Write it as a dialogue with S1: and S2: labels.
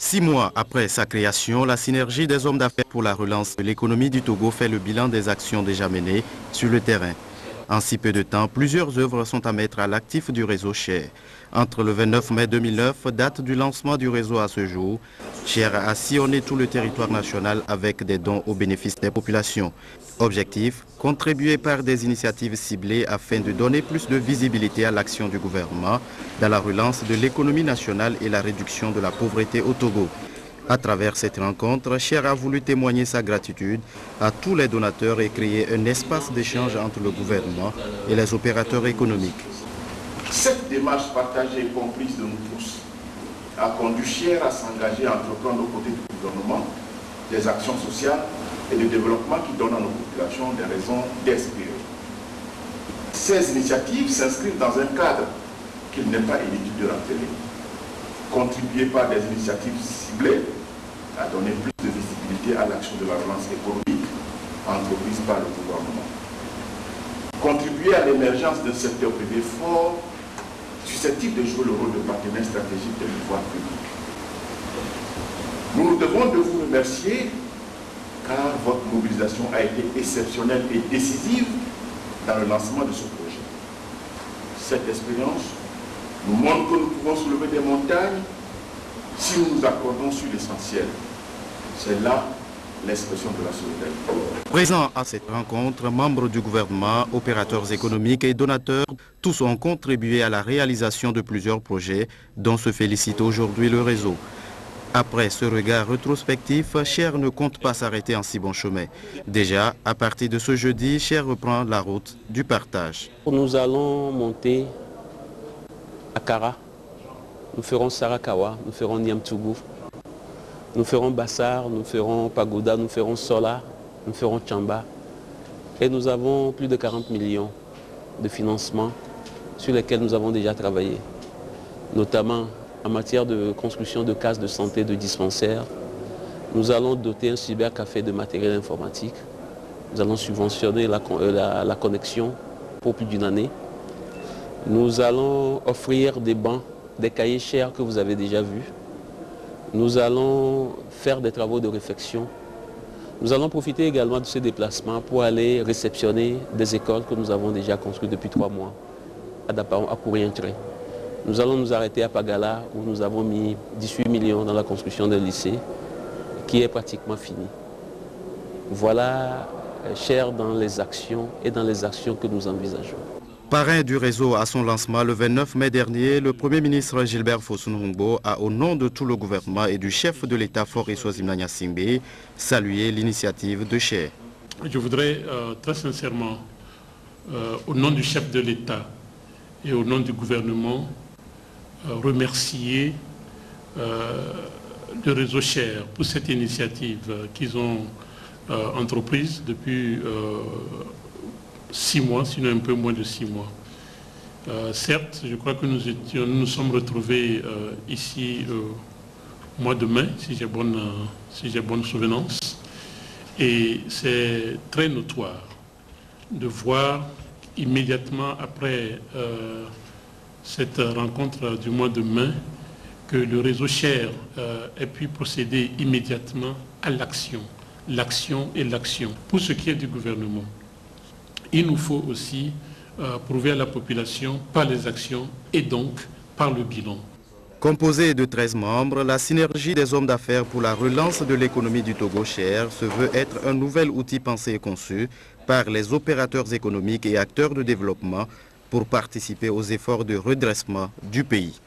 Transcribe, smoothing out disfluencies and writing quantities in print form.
S1: 6 mois après sa création, la synergie des hommes d'affaires pour la relance de l'économie du Togo fait le bilan des actions déjà menées sur le terrain. En si peu de temps, plusieurs œuvres sont à mettre à l'actif du réseau Cher. Entre le 29 mai 2009, date du lancement du réseau à ce jour, Cher a sillonné tout le territoire national avec des dons au bénéfice des populations. Objectif, contribuer par des initiatives ciblées afin de donner plus de visibilité à l'action du gouvernement dans la relance de l'économie nationale et la réduction de la pauvreté au Togo. À travers cette rencontre, Cher a voulu témoigner sa gratitude à tous les donateurs et créer un espace d'échange entre le gouvernement et les opérateurs économiques.
S2: Cette démarche partagée et comprise de nous tous a conduit Cher à s'engager à entreprendre aux côtés du gouvernement des actions sociales et de développement qui donnent à nos populations des raisons d'espérer. Ces initiatives s'inscrivent dans un cadre qu'il n'est pas inutile de rappeler. Contribuer par des initiatives ciblées à donner plus de visibilité à l'action de la relance économique entreprise par le gouvernement. Contribuer à l'émergence d'un secteur privé fort susceptible de jouer le rôle de partenaire stratégique des pouvoirs publics. Nous nous devons de vous remercier car votre mobilisation a été exceptionnelle et décisive dans le lancement de ce projet. Cette expérience nous montre que nous pouvons soulever des montagnes si nous nous accordons sur l'essentiel. C'est là l'expression de la solidarité.
S1: Présents à cette rencontre, membres du gouvernement, opérateurs économiques et donateurs, tous ont contribué à la réalisation de plusieurs projets dont se félicite aujourd'hui le réseau. Après ce regard rétrospectif, Cher ne compte pas s'arrêter en si bon chemin. Déjà, à partir de ce jeudi, Cher reprend la route du partage.
S3: Nous allons monter à Kara, nous ferons Sarakawa, nous ferons Niamtougou, nous ferons Bassar, nous ferons Pagoda, nous ferons Sola, nous ferons Tchamba. Et nous avons plus de 40 millions de financements sur lesquels nous avons déjà travaillé, notamment en matière de construction de cases de santé, de dispensaires. Nous allons doter un cybercafé de matériel informatique. Nous allons subventionner la connexion pour plus d'une année. Nous allons offrir des bancs, des cahiers chers que vous avez déjà vus. Nous allons faire des travaux de réfection. Nous allons profiter également de ce déplacement pour aller réceptionner des écoles que nous avons déjà construites depuis 3 mois à Kourientré. Nous allons nous arrêter à Pagala où nous avons mis 18 millions dans la construction d'un lycée qui est pratiquement fini. Voilà Cher dans les actions et dans les actions que nous envisageons.
S1: Parrain du réseau à son lancement le 29 mai dernier, le Premier ministre Gilbert Fosunhungbo a, au nom de tout le gouvernement et du chef de l'État Faure Sozimna Simbe, salué l'initiative de Cher.
S4: Je voudrais très sincèrement, au nom du chef de l'État et au nom du gouvernement, remercier le réseau Cher pour cette initiative qu'ils ont entreprise depuis 6 mois, sinon un peu moins de 6 mois. Certes, je crois que nous nous sommes retrouvés ici au mois de mai, si j'ai bonne souvenance. Et c'est très notoire de voir immédiatement après cette rencontre du mois de mai que le réseau Cher ait pu procéder immédiatement à l'action. L'action et l'action. Pour ce qui est du gouvernement, il nous faut aussi prouver à la population par les actions et donc par le bilan.
S1: Composée de 13 membres, la synergie des hommes d'affaires pour la relance de l'économie du Togo Cher se veut être un nouvel outil pensé et conçu par les opérateurs économiques et acteurs de développement pour participer aux efforts de redressement du pays.